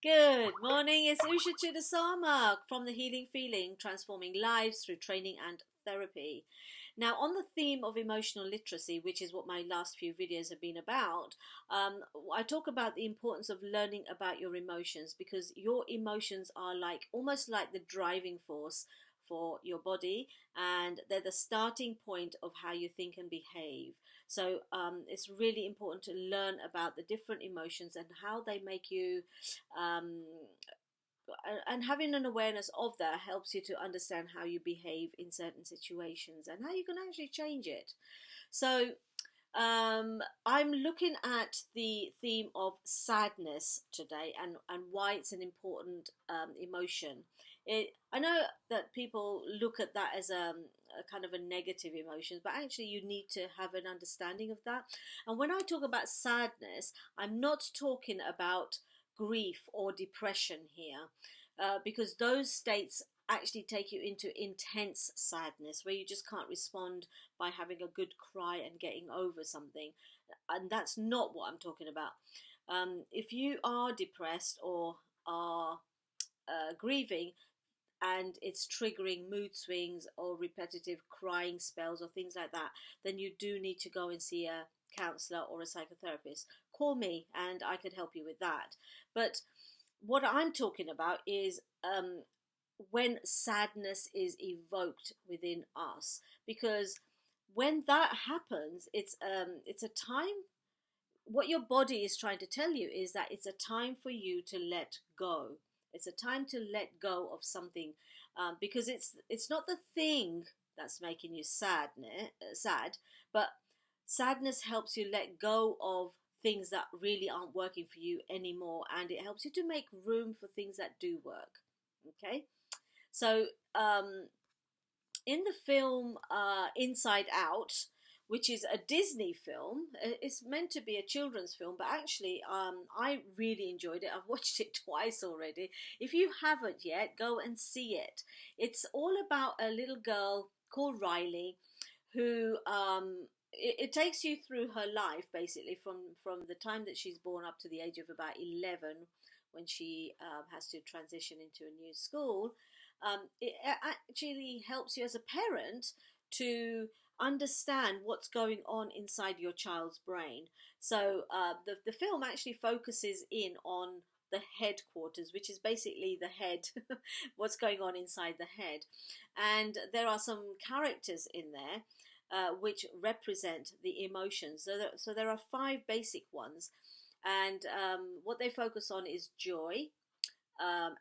Good morning, it's Usha Chidasama from the Healing Feeling, transforming lives through training and therapy. Now, on the theme of emotional literacy, which is what my last few videos have been about, I talk about the importance of learning about your emotions because your emotions are like almost like the driving force for your body, and they're the starting point of how you think and behave. So it's really important to learn about the different emotions and how they make you um, and having an awareness of that helps you to understand how you behave in certain situations and how you can actually change it. So I'm looking at the theme of sadness today, and why it's an important emotion. I know that people look at that as a kind of a negative emotion, but actually you need to have an understanding of that. And when I talk about sadness, I'm not talking about grief or depression here, because those states actually take you into intense sadness where you just can't respond by having a good cry and getting over something. And that's not what I'm talking about. If you are depressed or are grieving and it's triggering mood swings or repetitive crying spells or things like that, then you do need to go and see a counselor or a psychotherapist. Call me and I could help you with that. But what I'm talking about is when sadness is evoked within us, because when that happens, it's a time. What your body is trying to tell you is that it's a time for you to let go. It's a time to let go of something, because it's not the thing that's making you sad, but sadness helps you let go of things that really aren't working for you anymore, and it helps you to make room for things that do work. Okay, so um, in the film Inside Out, which is a Disney film, it's meant to be a children's film, but actually, I really enjoyed it. I've watched it twice already. If you haven't yet, go and see it. It's all about a little girl called Riley who it takes you through her life basically from the time that she's born up to the age of about 11 when she has to transition into a new school. It actually helps you as a parent to understand what's going on inside your child's brain. So the film actually focuses in on the headquarters, which is basically the head, what's going on inside the head. And there are some characters in there which represent the emotions. So there are five basic ones. And what they focus on is joy,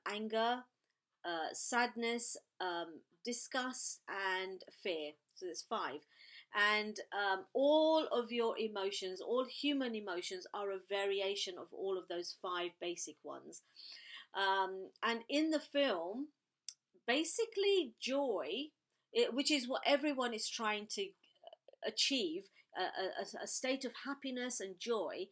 anger, sadness, disgust, and fear. So there's five. And all of your emotions, all human emotions, are a variation of all of those five basic ones. And in the film, basically, joy, which is what everyone is trying to achieve, a state of happiness and joy.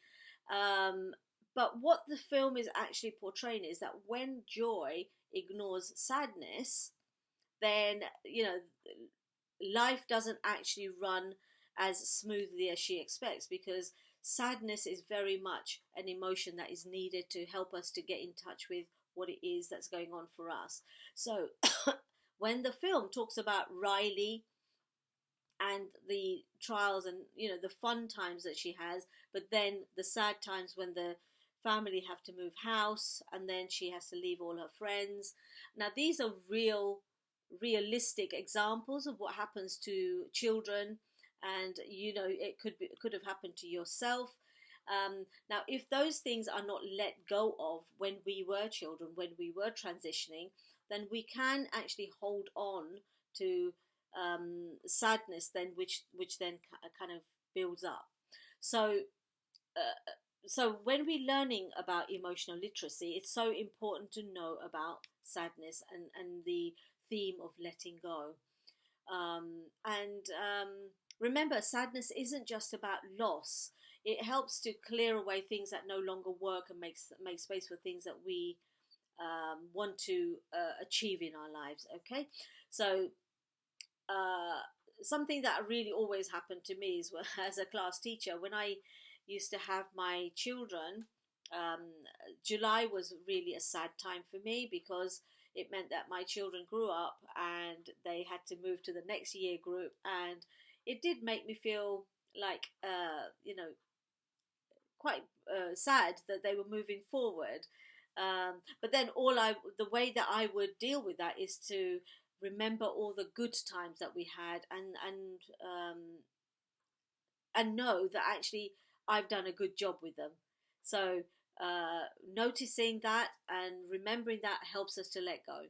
Um, but what the film is actually portraying is that when joy ignores sadness, then life doesn't actually run as smoothly as she expects, because sadness is very much an emotion that is needed to help us to get in touch with what it is that's going on for us. So when the film talks about Riley and the trials and the fun times that she has, but then the sad times when the family have to move house and then she has to leave all her friends. Now these are realistic examples of what happens to children, and it could have happened to yourself. Now if those things are not let go of when we were children, when we were transitioning, then we can actually hold on to sadness, then which then kind of builds up. So uh, so when we're learning about emotional literacy, it's so important to know about sadness and the theme of letting go. And remember, sadness isn't just about loss. It helps to clear away things that no longer work and make space for things that we want to achieve in our lives. Okay, so uh, something that really always happened to me is as a class teacher, when I used to have my children, Um, July was really a sad time for me because it meant that my children grew up and they had to move to the next year group, and it did make me feel like, quite sad that they were moving forward. But then the way that I would deal with that is to remember all the good times that we had, and know that actually I've done a good job with them. So noticing that and remembering that helps us to let go.